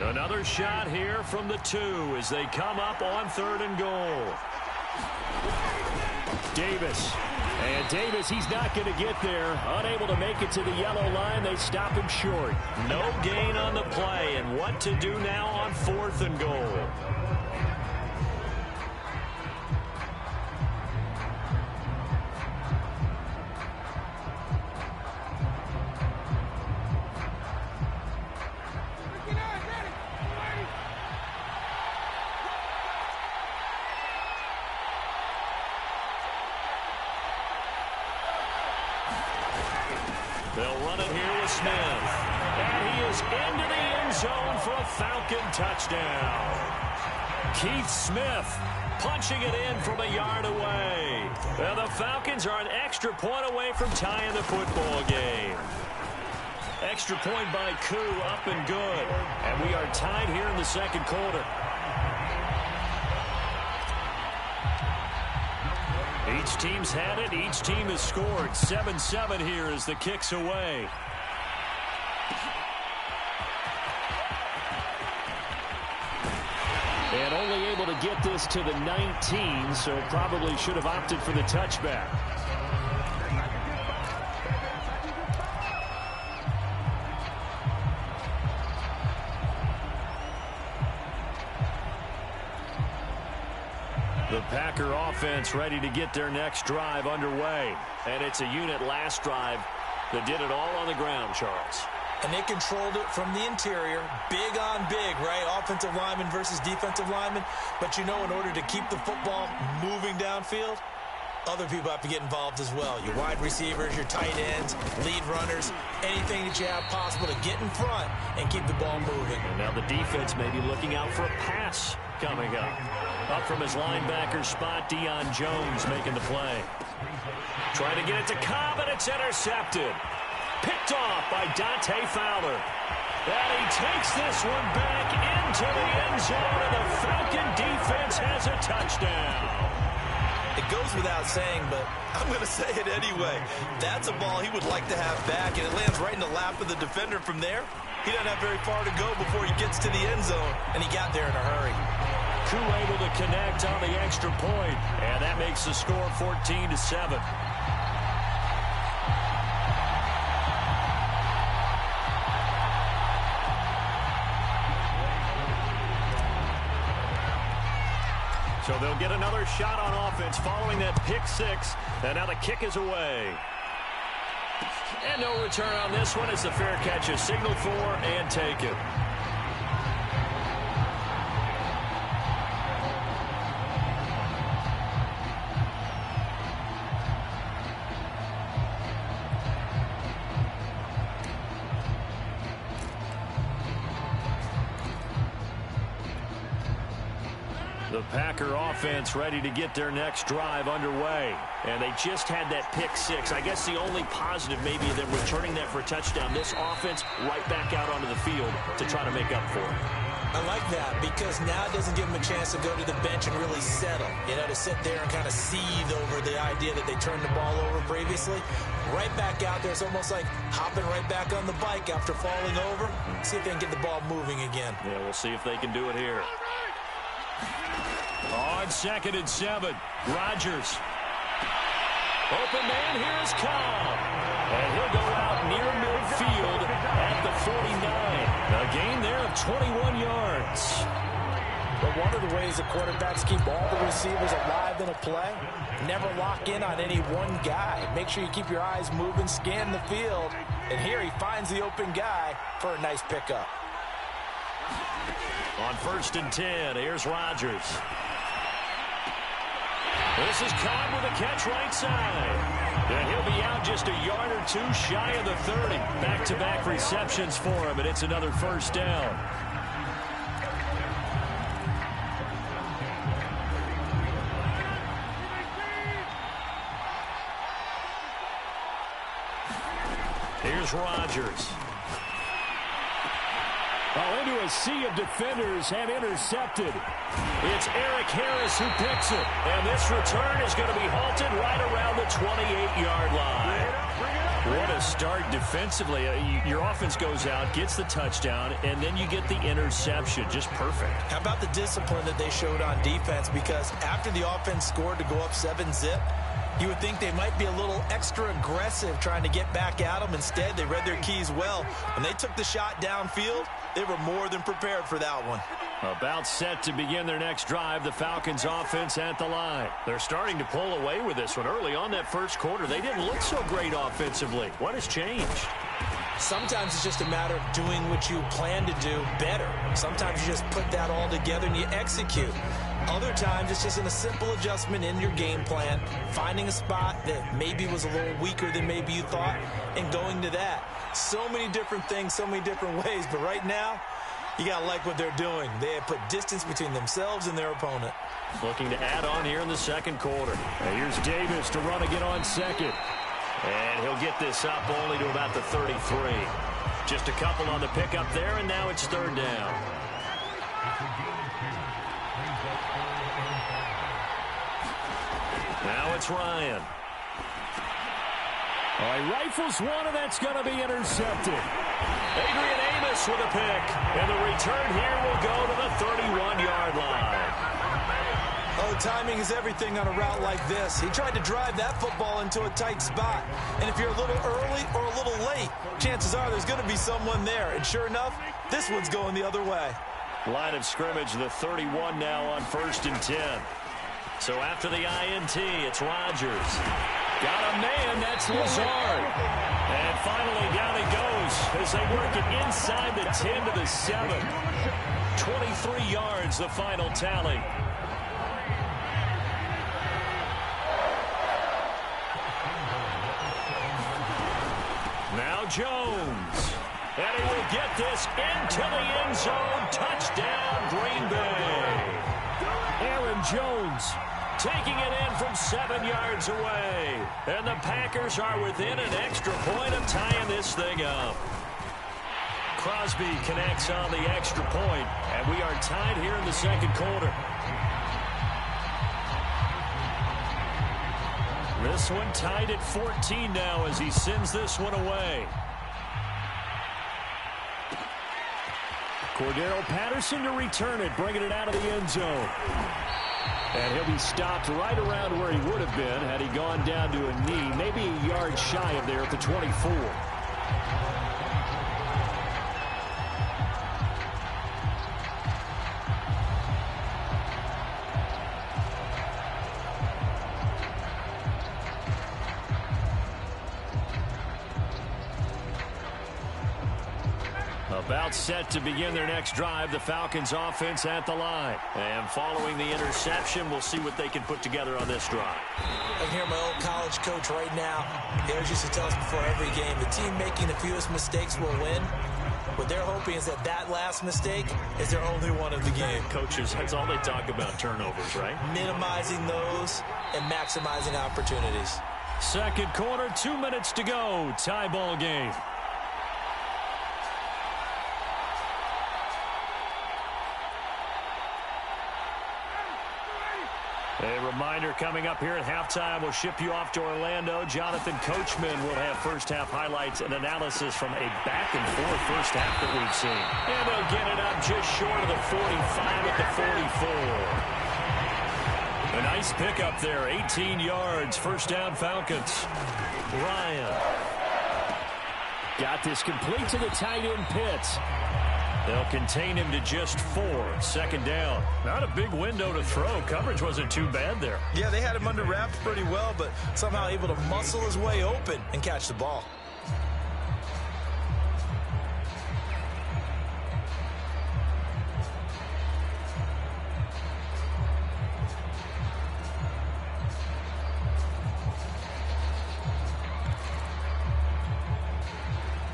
Another shot here from the 2 as they come up on 3rd and goal. Davis. And Davis, he's not going to get there. Unable to make it to the yellow line. They stop him short. No gain on the play. And what to do now on 4th and goal? They'll run it here with Smith. And he is into the end zone for a Falcon touchdown. Keith Smith punching it in from a yard away. And the Falcons are an extra point away from tying the football game. Extra point by Koo, up and good. And we are tied here in the 2nd quarter. Each team's had it. Each team has scored. 7-7 here as the kick's away. And only able to get this to the 19, so probably should have opted for the touchback. The Packer offense ready to get their next drive underway. And it's a unit last drive that did it all on the ground, Charles. And they controlled it from the interior. Big on big, right? Offensive lineman versus defensive lineman. But, you know, in order to keep the football moving downfield, other people have to get involved as well. Your wide receivers, your tight ends, lead runners, anything that you have possible to get in front and keep the ball moving. And now the defense may be looking out for a pass coming up. Up from his linebacker spot, Deion Jones making the play. Trying to get it to Cobb, and it's intercepted. Picked off by Dante Fowler. And he takes this one back into the end zone, and the Falcon defense has a touchdown. It goes without saying, but I'm going to say it anyway. That's a ball he would like to have back, and it lands right in the lap of the defender from there. He doesn't have very far to go before he gets to the end zone, and he got there in a hurry. Koo able to connect on the extra point, and that makes the score 14-7. So they'll get another shot on offense following that pick 6, and now the kick is away. And no return on this one as the fair catch is signaled for and taken. The Packer offense ready to get their next drive underway. And they just had that pick 6. I guess the only positive maybe them returning that for a touchdown. This offense right back out onto the field to try to make up for it. I like that because now it doesn't give them a chance to go to the bench and really settle. You know, to sit there and kind of seethe over the idea that they turned the ball over previously. Right back out there. It's almost like hopping right back on the bike after falling over. See if they can get the ball moving again. Yeah, we'll see if they can do it here. On 2nd and 7, Rodgers. Open man, here is Cobb. And he'll go out near midfield at the 49. A gain there of 21 yards. But one of the ways the quarterbacks keep all the receivers alive in a play, never lock in on any one guy. Make sure you keep your eyes moving, scan the field. And here he finds the open guy for a nice pickup. On 1st and 10, here's Rodgers. This is Cobb with a catch right side. And he'll be out just a yard or 2 shy of the 30. Back-to-back receptions for him, and it's another first down. Here's Rodgers. Into a sea of defenders and intercepted. It's Eric Harris who picks it. And this return is going to be halted right around the 28-yard line. What a start defensively. Your offense goes out, gets the touchdown, and then you get the interception. Just perfect. How about the discipline that they showed on defense? Because after the offense scored to go up 7-zip, you would think they might be a little extra aggressive trying to get back at them. Instead, they read their keys well. When they took the shot downfield, they were more than prepared for that one. About set to begin their next drive, the Falcons offense at the line. They're starting to pull away with this one. Early on that first quarter, they didn't look so great offensively. What has changed? Sometimes it's just a matter of doing what you plan to do better. Sometimes you just put that all together and you execute. Other times it's just a simple adjustment in your game plan, finding a spot that maybe was a little weaker than maybe you thought, and going to that. So many different things, so many different ways, but right now, you got to like what they're doing. They have put distance between themselves and their opponent. Looking to add on here in the second quarter. Now here's Davis to run again on second. And he'll get this up only to about the 33. Just a couple on the pickup there, and now it's third down. Now it's Ryan. All right, rifles one, and that's going to be intercepted. Adrian Amos with a pick, and the return here will go to the 31-yard line. Oh, timing is everything on a route like this. He tried to drive that football into a tight spot, and if you're a little early or a little late, chances are there's going to be someone there, and sure enough, this one's going the other way. Line of scrimmage, the 31 now on 1st and 10. So after the INT, it's Rodgers. Got a man, that's Lazard. And finally down he goes as they work it inside the 10 to the 7. 23 yards, the final tally. Now Jones. And he will get this into the end zone. Touchdown, Green Bay. Aaron Jones taking it in from 7 yards away. And the Packers are within an extra point of tying this thing up. Crosby connects on the extra point, and we are tied here in the second quarter. This one tied at 14 now as he sends this one away. Cordero Patterson to return it, bringing it out of the end zone. And he'll be stopped right around where he would have been had he gone down to a knee, maybe a yard shy of there at the 24. About set to begin their next drive, the Falcons offense at the line. And following the interception, we'll see what they can put together on this drive. I can hear my old college coach right now. He always used to tell us before every game, the team making the fewest mistakes will win. What they're hoping is that that last mistake is their only one of the game. Coaches, that's all they talk about, turnovers, right? Minimizing those and maximizing opportunities. Second quarter, 2 minutes to go. Tie ball game. A reminder coming up here at halftime, we'll ship you off to Orlando. Jonathan Coachman will have first-half highlights and analysis from a back-and-forth first half that we've seen. And they'll get it up just short of the 45 at the 44. A nice pickup there, 18 yards, first down Falcons. Ryan. Got this complete to the tight end Pitts. They'll contain him to just 4. Second down. Not a big window to throw. Coverage wasn't too bad there. Yeah, they had him under wraps pretty well, but somehow able to muscle his way open and catch the ball.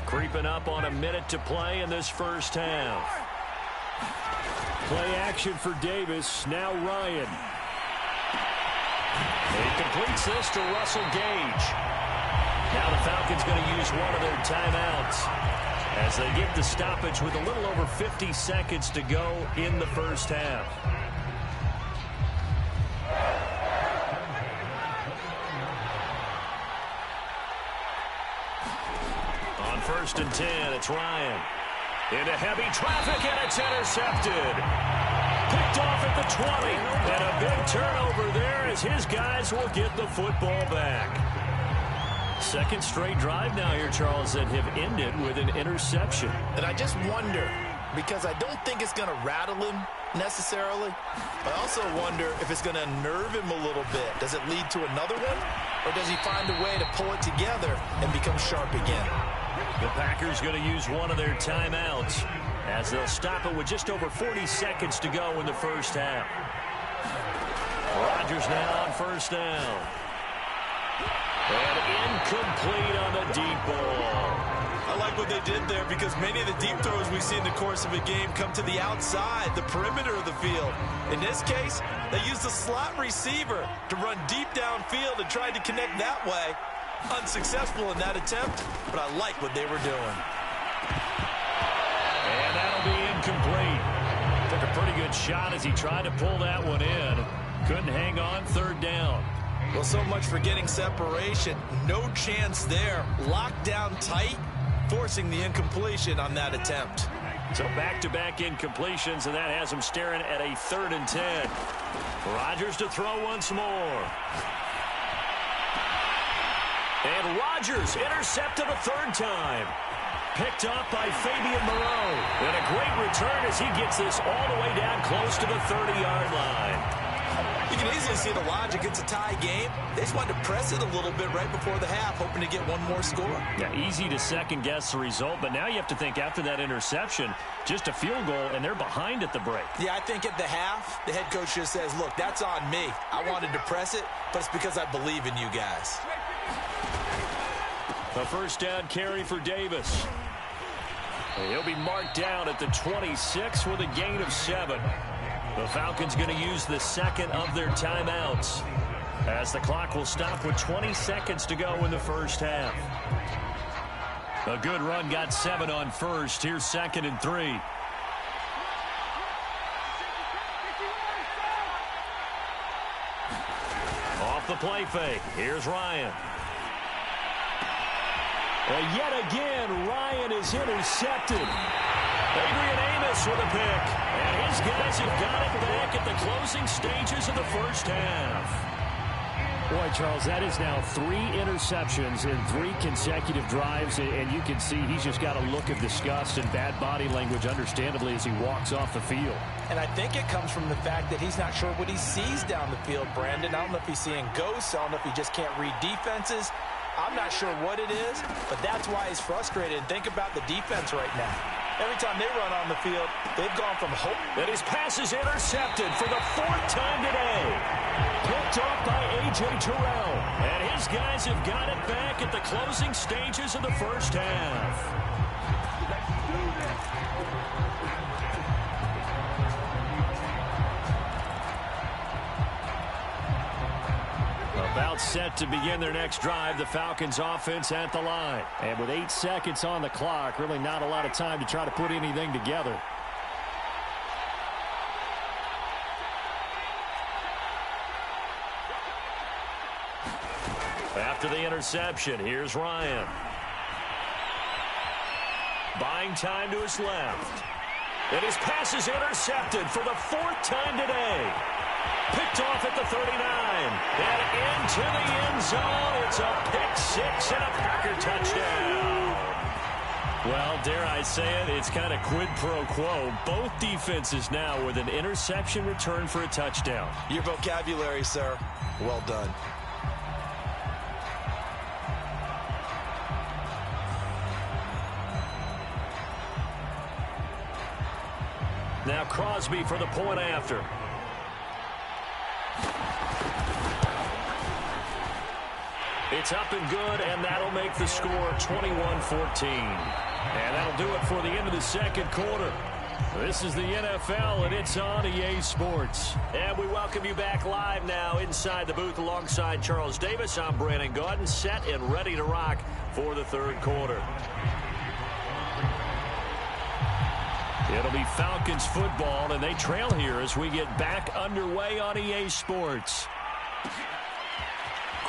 Creeping up on a minute to play in this first half. Play action for Davis. Now Ryan. He completes this to Russell Gage. Now the Falcons going to use one of their timeouts as they get the stoppage with a little over 50 seconds to go in the first half. 1st and 10. It's Ryan. Into heavy traffic, and it's intercepted. Picked off at the 20. And a big turnover there as his guys will get the football back. Second straight drive now here, Charles, that have ended with an interception. And I just wonder, because I don't think it's going to rattle him necessarily. I also wonder if it's going to unnerve him a little bit. Does it lead to another one? Or does he find a way to pull it together and become sharp again? The Packers going to use one of their timeouts as they'll stop it with just over 40 seconds to go in the first half. Rodgers now on 1st down. And incomplete on the deep ball. I like what they did there because many of the deep throws we see in the course of a game come to the outside, the perimeter of the field. In this case, they used a slot receiver to run deep downfield and tried to connect that way. Unsuccessful in that attempt, but I like what they were doing. And that'll be incomplete. Took a pretty good shot as he tried to pull that one in. Couldn't hang on 3rd down. Well, so much for getting separation. No chance there. Locked down tight, forcing the incompletion on that attempt. So back-to-back incompletions, and that has him staring at a 3rd and 10. Rodgers to throw once more. And Rodgers intercepted a 3rd time. Picked off by Fabian Moreau. And a great return as he gets this all the way down close to the 30-yard line. You can easily see the logic. It's a tie game. They just wanted to press it a little bit right before the half, hoping to get one more score. Yeah, easy to second-guess the result, but now you have to think after that interception, just a field goal, and they're behind at the break. Yeah, I think at the half, the head coach just says, look, that's on me. I wanted to press it, but it's because I believe in you guys. A 1st down carry for Davis. He'll be marked down at the 26 with a gain of 7. The Falcons going to use the 2nd of their timeouts as the clock will stop with 20 seconds to go in the first half. A good run got 7 on 1st. Here's 2nd and 3. Off the play fake. Here's Ryan. And yet again, Ryan is intercepted. Adrian Amos with a pick. And his guys have got it back at the closing stages of the first half. Boy, Charles, that is now 3 interceptions in 3 consecutive drives. And you can see he's just got a look of disgust and bad body language, understandably, as he walks off the field. And I think it comes from the fact that he's not sure what he sees down the field, Brandon. I don't know if he's seeing ghosts. I don't know if he just can't read defenses. I'm not sure what it is, but that's why he's frustrated. Think about the defense right now. Every time they run on the field, they've gone from hope. And his pass is intercepted for the 4th time today. Picked off by A.J. Terrell. And his guys have got it back at the closing stages of the first half. About set to begin their next drive, the Falcons offense at the line. And with 8 seconds on the clock, really not a lot of time to try to put anything together. After the interception, here's Ryan. Buying time to his left. And his pass is intercepted for the 4th time today. Picked off at the 39. And into the end zone. It's a pick 6 and a Packer touchdown. Well, dare I say it, it's kind of quid pro quo. Both defenses now with an interception return for a touchdown. Your vocabulary, sir. Well done. Now Crosby for the point after. It's up and good, and that'll make the score 21-14. And that'll do it for the end of the second quarter. This is the NFL, and it's on EA Sports. And we welcome you back live now inside the booth alongside Charles Davis. I'm Brandon Gaudin, set and ready to rock for the third quarter. It'll be Falcons football, and they trail here as we get back underway on EA Sports.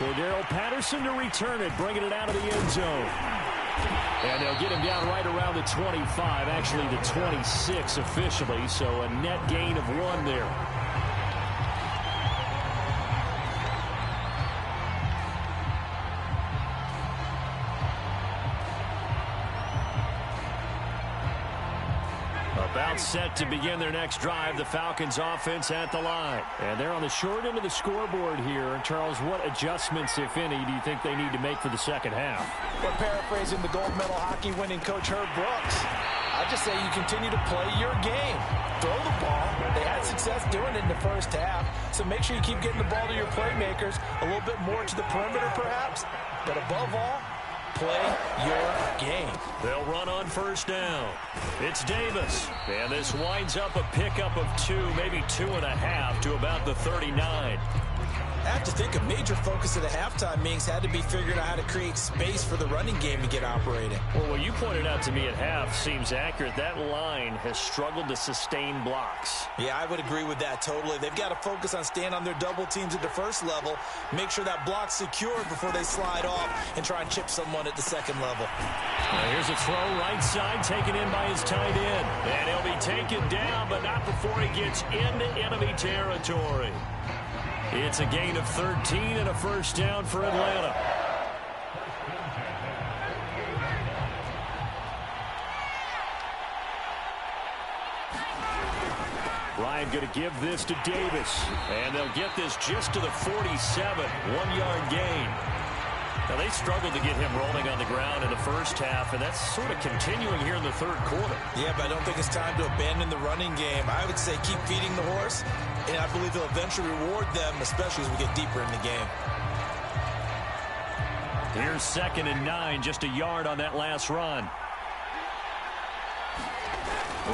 Cordero Patterson to return it, bringing it out of the end zone. And they'll get him down right around the 25, actually the 26 officially, so a net gain of 1 there. About set to begin their next drive, the Falcons offense at the line. And they're on the short end of the scoreboard here. Charles, what adjustments, if any, do you think they need to make for the second half? We're paraphrasing the gold medal hockey winning coach Herb Brooks. I just say you continue to play your game. Throw the ball. They had success doing it in the first half, so make sure you keep getting the ball to your playmakers, a little bit more to the perimeter perhaps, but above all, play your game. They'll run on first down. It's Davis. And this winds up a pickup of 2, maybe 2.5 to about the 39. I have to think a major focus of the halftime meetings had to be figuring out how to create space for the running game to get operating. Well, what you pointed out to me at half seems accurate. That line has struggled to sustain blocks. Yeah, I would agree with that totally. They've got to focus on staying on their double teams at the first level, make sure that block's secured before they slide off and try and chip someone at the second level. Now here's a throw right side taken in by his tight end. And he'll be taken down, but not before he gets into enemy territory. It's a gain of 13 and a first down for Atlanta. Ryan going to give this to Davis. And they'll get this just to the 47. 1-yard gain. Now, they struggled to get him rolling on the ground in the first half, and that's sort of continuing here in the third quarter. Yeah, but I don't think it's time to abandon the running game. I would say keep feeding the horse, and I believe they'll eventually reward them, especially as we get deeper in the game. Here's 2nd and 9, just a yard on that last run.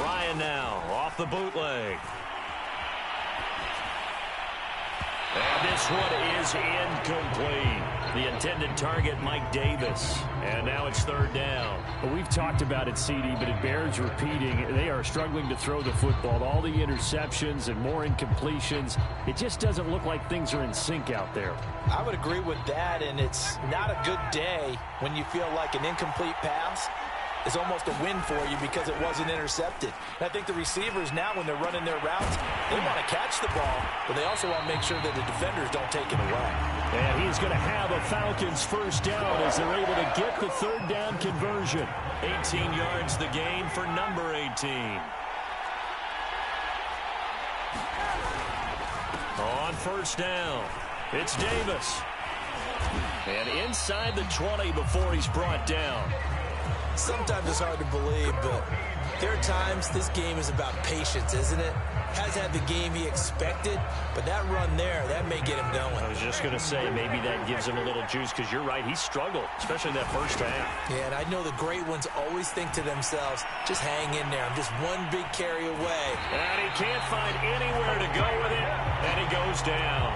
Ryan now off the bootleg. And this one is incomplete. The intended target, Mike Davis. And now it's 3rd down. Well, we've talked about it, CD, but it bears repeating. They are struggling to throw the football. All the interceptions and more incompletions. It just doesn't look like things are in sync out there. I would agree with that, and it's not a good day when you feel like an incomplete pass is almost a win for you because it wasn't intercepted. And I think the receivers now, when they're running their routes, they want to catch the ball, but they also want to make sure that the defenders don't take it away. And he's going to have a Falcons first down as they're able to get the 3rd down conversion. 18 yards the gain for number 18. On first down, it's Davis. And inside the 20 before he's brought down. Sometimes it's hard to believe, but there are times this game is about patience, isn't it? Has had the game he expected, but that run there, that may get him going. I was just going to say, maybe that gives him a little juice, because you're right, he struggled, especially in that first half. Yeah, and I know the great ones always think to themselves, just hang in there, I'm just one big carry away. And he can't find anywhere to go with it, and he goes down.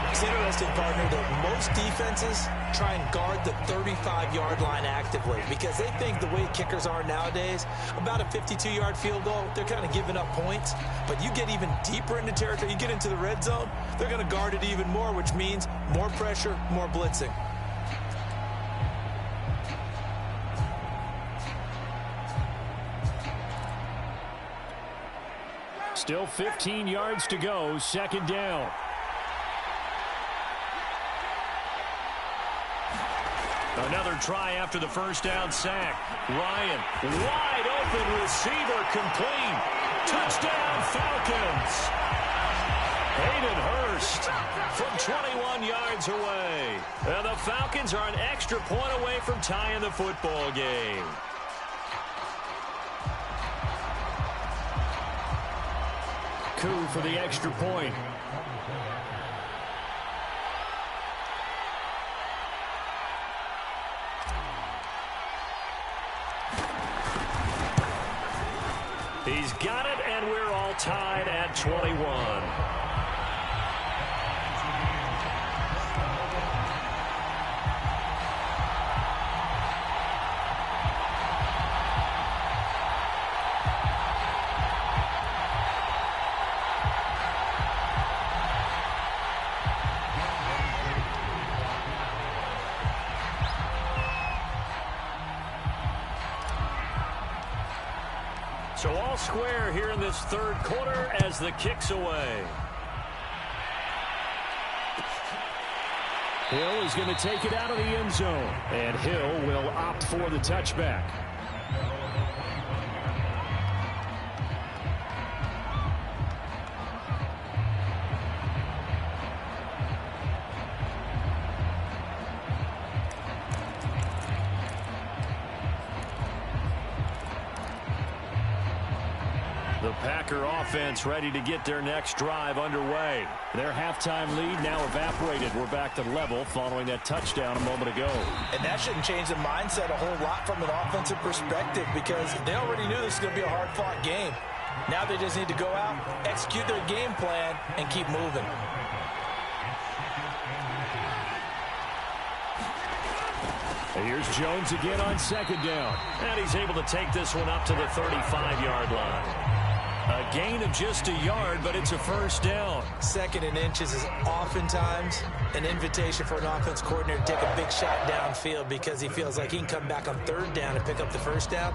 It's interesting, partner, that most defenses try and guard the 35-yard line actively because they think the way kickers are nowadays, about a 52-yard field goal, they're kind of giving up points. But you get even deeper into territory, you get into the red zone, they're going to guard it even more, which means more pressure, more blitzing. Still 15 yards to go, 2nd down. Another try after the first down sack. Ryan, wide open receiver, complete. Touchdown, Falcons. Hayden Hurst from 21 yards away. And the Falcons are an extra point away from tying the football game. Coup for the extra point. He's got it, and we're all tied at 21. So all square here in this third quarter as the kick's away. Hill is going to take it out of the end zone. And Hill will opt for the touchback. The Packer offense ready to get their next drive underway. Their halftime lead now evaporated. We're back to level following that touchdown a moment ago. And that shouldn't change the mindset a whole lot from an offensive perspective because they already knew this was going to be a hard-fought game. Now they just need to go out, execute their game plan, and keep moving. And here's Jones again on second down. And he's able to take this one up to the 35-yard line. A gain of just a yard, but it's a first down. Second and inches is oftentimes an invitation for an offense coordinator to take a big shot downfield because he feels like he can come back on third down and pick up the first down.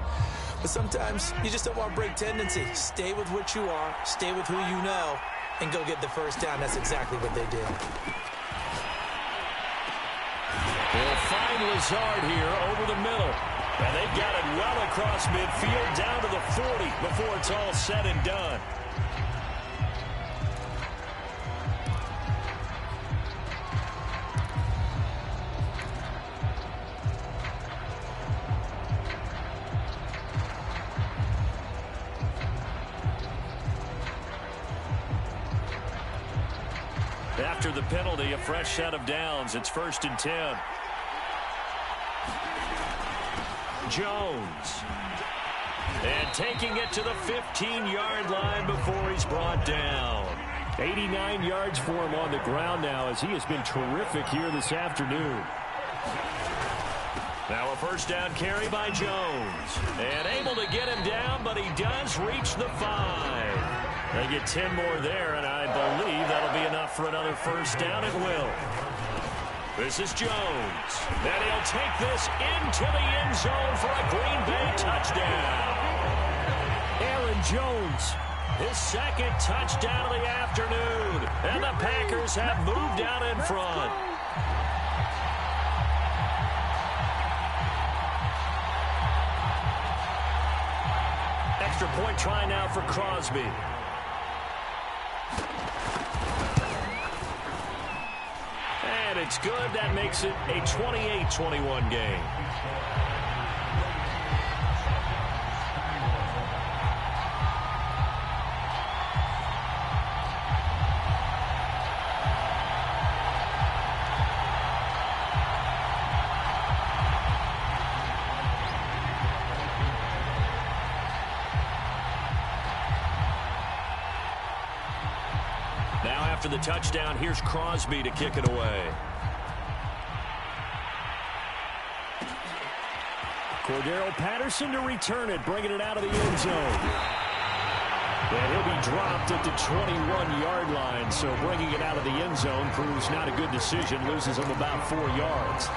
But sometimes you just don't want to break tendency. Stay with what you are, stay with who you know, and go get the first down. That's exactly what they did. They'll find Lazard here over the middle. And they've got it well across midfield down to the 40 before it's all said and done. After the penalty, a fresh set of downs. It's 1st and 10. Jones. And taking it to the 15-yard line before he's brought down. 89 yards for him on the ground now as he has been terrific here this afternoon. Now a first down carry by Jones. And able to get him down, but he does reach the 5. They get 10 more there, and I believe that'll be enough for another first down. It will. This is Jones. And he'll take this into the end zone for a Green Bay touchdown. Aaron Jones, his second touchdown of the afternoon. And the Packers have moved out in front. Extra point try now for Crosby. And it's good. That makes it a 28-21 game. Now after the touchdown, here's Crosby to kick it away. Cordero Patterson to return it, bringing it out of the end zone. And he'll be dropped at the 21-yard line, so bringing it out of the end zone proves not a good decision, loses him about 4 yards.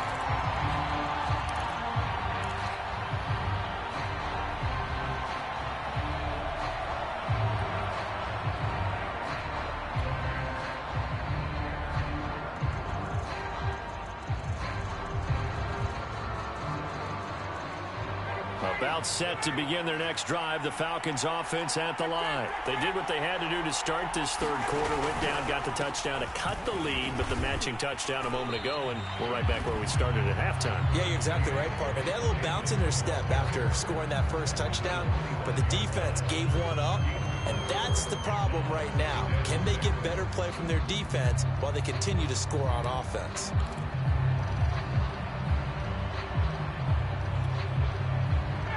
About set to begin their next drive. The Falcons offense at the line. They did what they had to do to start this third quarter. Went down, got the touchdown to cut the lead, but the matching touchdown a moment ago, and we're right back where we started at halftime. Yeah, you're exactly right, partner. They had a little bounce in their step after scoring that first touchdown, but the defense gave one up, and that's the problem right now. Can they get better play from their defense while they continue to score on offense?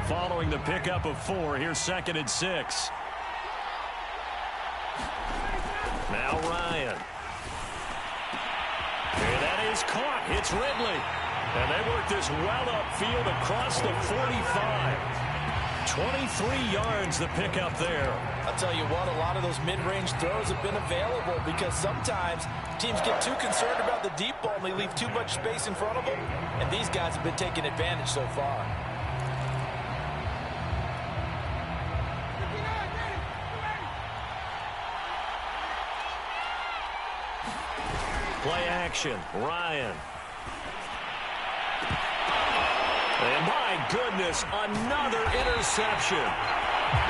Following the pickup of 4, here's 2nd and 6. Now Ryan. And that is caught. It's Ridley. And they work this well upfield across the 45. 23 yards the pickup there. I'll tell you what, a lot of those mid-range throws have been available because sometimes teams get too concerned about the deep ball and they leave too much space in front of them. And these guys have been taking advantage so far. Play action. Ryan. And my goodness, another interception.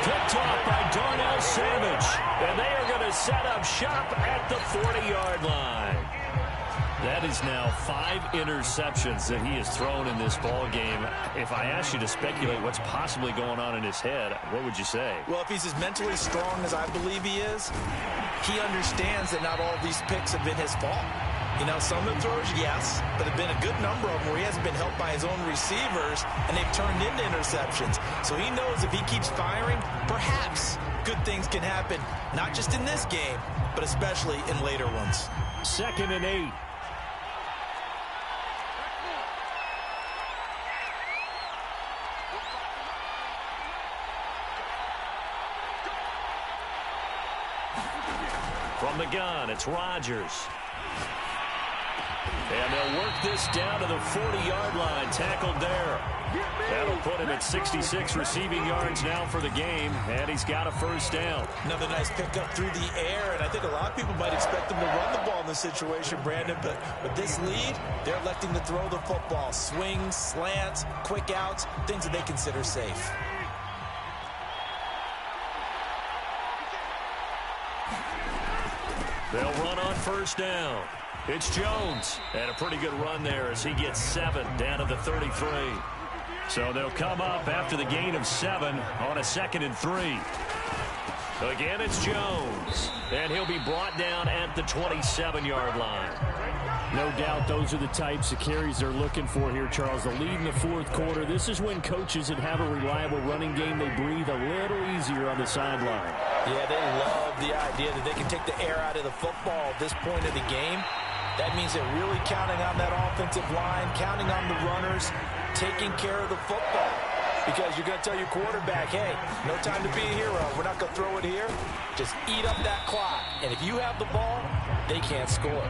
Picked off by Darnell Savage. And they are going to set up shop at the 40-yard line. That is now 5 interceptions that he has thrown in this ball game. If I asked you to speculate what's possibly going on in his head, what would you say? Well, if he's as mentally strong as I believe he is, he understands that not all of these picks have been his fault. You know, some of the throws, yes, but there have been a good number of them where he hasn't been helped by his own receivers, and they've turned into interceptions. So he knows if he keeps firing, perhaps good things can happen, not just in this game, but especially in later ones. 2nd and 8. From the gun, it's Rodgers. And they'll work this down to the 40-yard line. Tackled there. That'll put him at 66 receiving yards now for the game. And he's got a first down. Another nice pickup through the air. And I think a lot of people might expect him to run the ball in this situation, Brandon. But with this lead, they're electing to throw the football. Swings, slants, quick outs, things that they consider safe. They'll run on first down. It's Jones. And a pretty good run there as he gets 7 down to the 33. So they'll come up after the gain of 7 on a 2nd and 3. Again, it's Jones. And he'll be brought down at the 27-yard line. No doubt those are the types of carries they're looking for here, Charles. The lead in the 4th quarter. This is when coaches that have a reliable running game, they breathe a little easier on the sideline. Yeah, they love the idea that they can take the air out of the football at this point of the game. That means they're really counting on that offensive line, counting on the runners, taking care of the football. Because you're going to tell your quarterback, hey, no time to be a hero. We're not going to throw it here. Just eat up that clock. And if you have the ball, they can't score.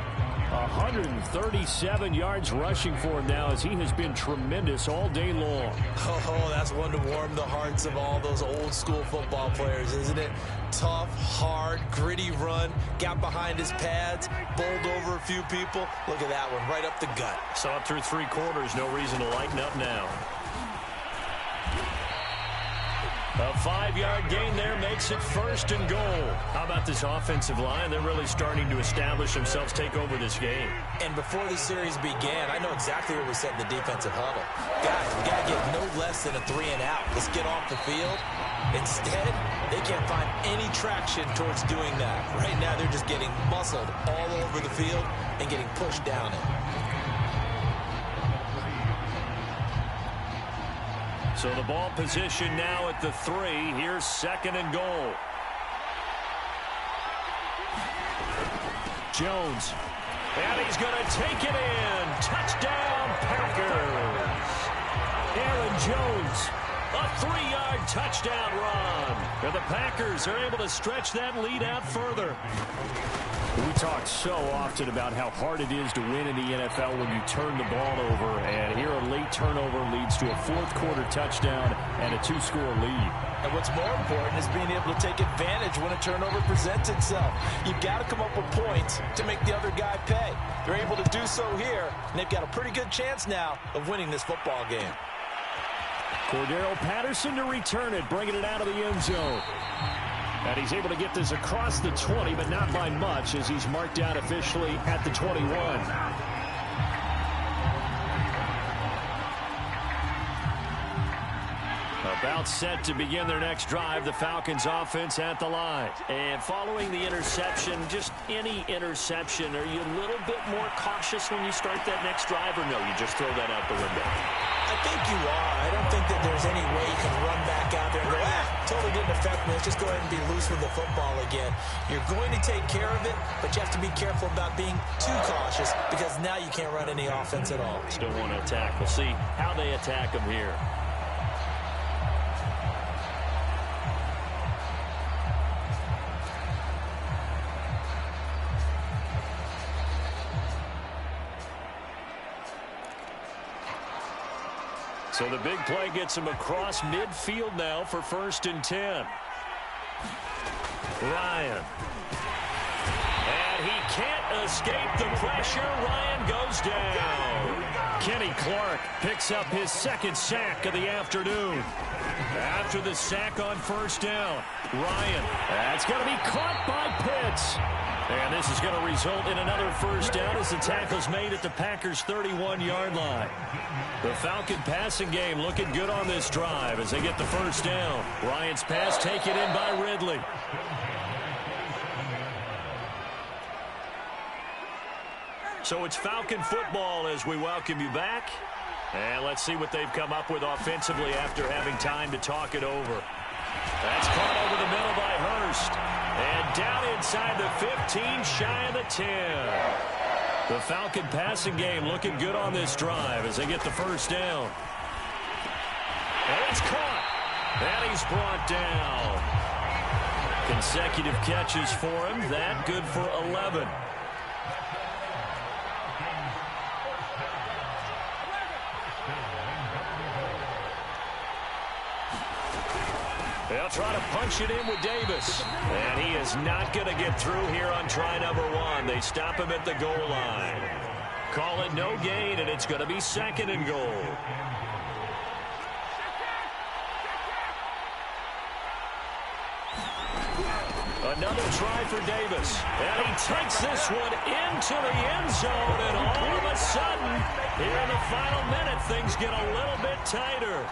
137 yards rushing for him now as he has been tremendous all day long. Oh, that's one to warm the hearts of all those old school football players, isn't it? Tough, hard, gritty run, got behind his pads, bowled over a few people. Look at that one, right up the gut. Saw it through 3 quarters, no reason to lighten up now. A 5-yard gain there makes it 1st and goal. How about this offensive line? They're really starting to establish themselves, take over this game. And before the series began, I know exactly what was said in the defensive huddle. Guys, we got to get no less than a 3 and out. Let's get off the field. Instead, they can't find any traction towards doing that. Right now, they're just getting muscled all over the field and getting pushed down it. So the ball position now at the 3. Here's 2nd and goal. Jones. And he's going to take it in. Touchdown, Packers. Aaron Jones. A 3-yard touchdown run. And the Packers are able to stretch that lead out further. We talk so often about how hard it is to win in the NFL when you turn the ball over. And here a late turnover leads to a 4th quarter touchdown and a 2-score lead. And what's more important is being able to take advantage when a turnover presents itself. You've got to come up with points to make the other guy pay. They're able to do so here, and they've got a pretty good chance now of winning this football game. Cordero Patterson to return it, bringing it out of the end zone. And he's able to get this across the 20, but not by much as he's marked out officially at the 21. About set to begin their next drive, the Falcons offense at the line. And following the interception, just any interception, are you a little bit more cautious when you start that next drive, or no, you just throw that out the window? I think you are. I don't think that there's any way you can run back out there and go, totally didn't affect me. Let's just go ahead and be loose with the football again. You're going to take care of it, but you have to be careful about being too cautious because now you can't run any offense at all. Still want to attack. We'll see how they attack them here. So the big play gets him across midfield now for 1st and 10. Ryan. And But he can't escape the pressure. Ryan goes down. Kenny Clark picks up his second sack of the afternoon. After the sack on first down, Ryan, that's going to be caught by Pitts. And this is going to result in another first down as the tackle's made at the Packers' 31-yard line. The Falcon passing game looking good on this drive as they get the first down. Ryan's pass taken in by Ridley. So it's Falcon football as we welcome you back. And let's see what they've come up with offensively after having time to talk it over. That's caught over the middle by Hurst. And down inside the 15, shy of the 10. The Falcon passing game looking good on this drive as they get the first down. And it's caught. And he's brought down. Consecutive catches for him. That good for 11. They'll try to punch it in with Davis. And he is not going to get through here on try number 1. They stop him at the goal line. Call it no gain, and it's going to be second and goal. Another try for Davis. And he takes this one into the end zone. And all of a sudden, here in the final minute, things get a little bit tighter.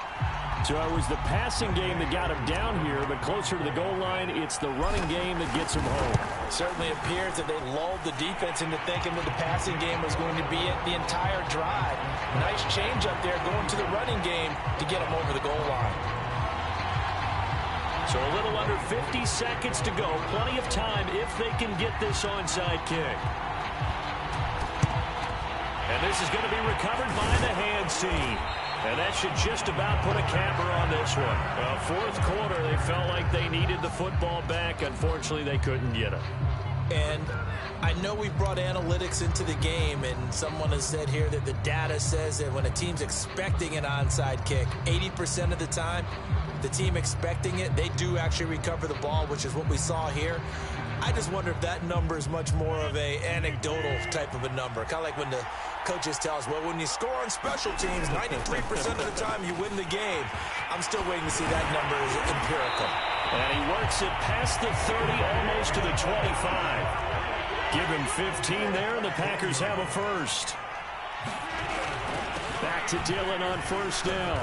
So it was the passing game that got him down here, but closer to the goal line, it's the running game that gets him home. Certainly appears that they lulled the defense into thinking that the passing game was going to be it the entire drive. Nice change up there going to the running game to get him over the goal line. So a little under 50 seconds to go. Plenty of time if they can get this onside kick. And this is going to be recovered by the hands team. And that should just about put a capper on this one. Fourth quarter, they felt like they needed the football back. Unfortunately, they couldn't get it. And I know we brought analytics into the game, and someone has said here that the data says that when a team's expecting an onside kick, 80% of the time, the team expecting it, they do actually recover the ball, which is what we saw here. I just wonder if that number is much more of a anecdotal type of a number. Kind of like when the coaches tell us, well, when you score on special teams, 93% of the time you win the game. I'm still waiting to see that number is empirical. And he works it past the 30, almost to the 25. Give him 15 there, and the Packers have a first. Back to Dillon on first down.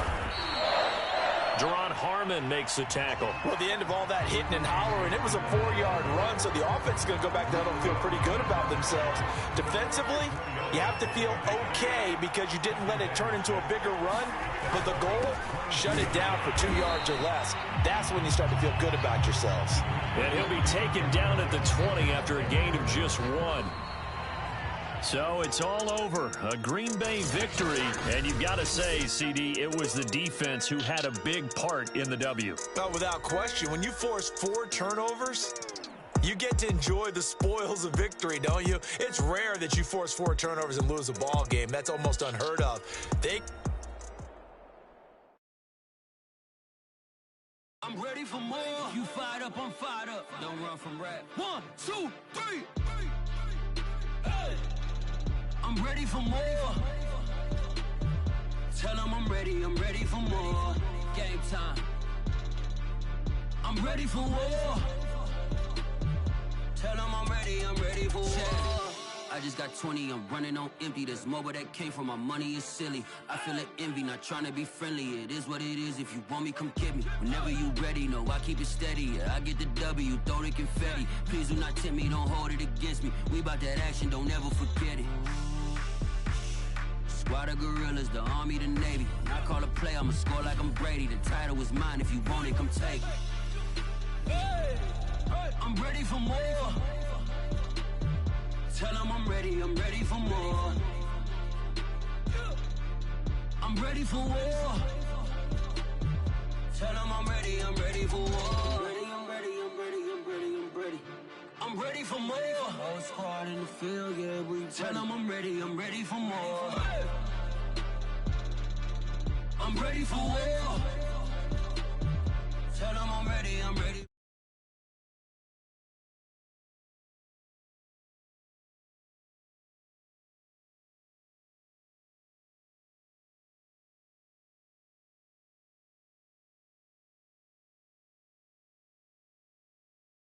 Deron Harmon makes the tackle. Well, at the end of all that hitting and hollering, it was a 4-yard run, so the offense is going to go back down and feel pretty good about themselves. Defensively, you have to feel okay because you didn't let it turn into a bigger run, but the goal, shut it down for 2 yards or less. That's when you start to feel good about yourselves. And he'll be taken down at the 20 after a gain of just 1. So it's all over. A Green Bay victory. And you've got to say, CD, it was the defense who had a big part in the W. Oh, without question. When you force 4 turnovers, you get to enjoy the spoils of victory, don't you? It's rare that you force 4 turnovers and lose a ball game. That's almost unheard of. I'm ready for more. You fired up, I'm fired up. Don't run from rap. 1, 2, 3. Hey. I'm ready for more. Tell them I'm ready for more. Game time. I'm ready for war. Tell them I'm ready for war. I just got 20, I'm running on empty. There's more where that came from, my money is silly. I feel like envy, not trying to be friendly. It is what it is, if you want me, come get me. Whenever you ready, no, I keep it steady. Yeah, I get the W, throw the confetti. Please do not tempt me, don't hold it against me. We about that action, don't ever forget it. Squad of gorillas, the army, the navy. When I call a play, I'ma score like I'm Brady. The title is mine, if you want it, come take it. Hey, I'm ready for more. Tell them I'm ready for more. I'm ready for war. Tell them I'm ready for war. I'm ready for more. Whole squad in the field, yeah, we tell them I'm ready for more. I'm ready for war.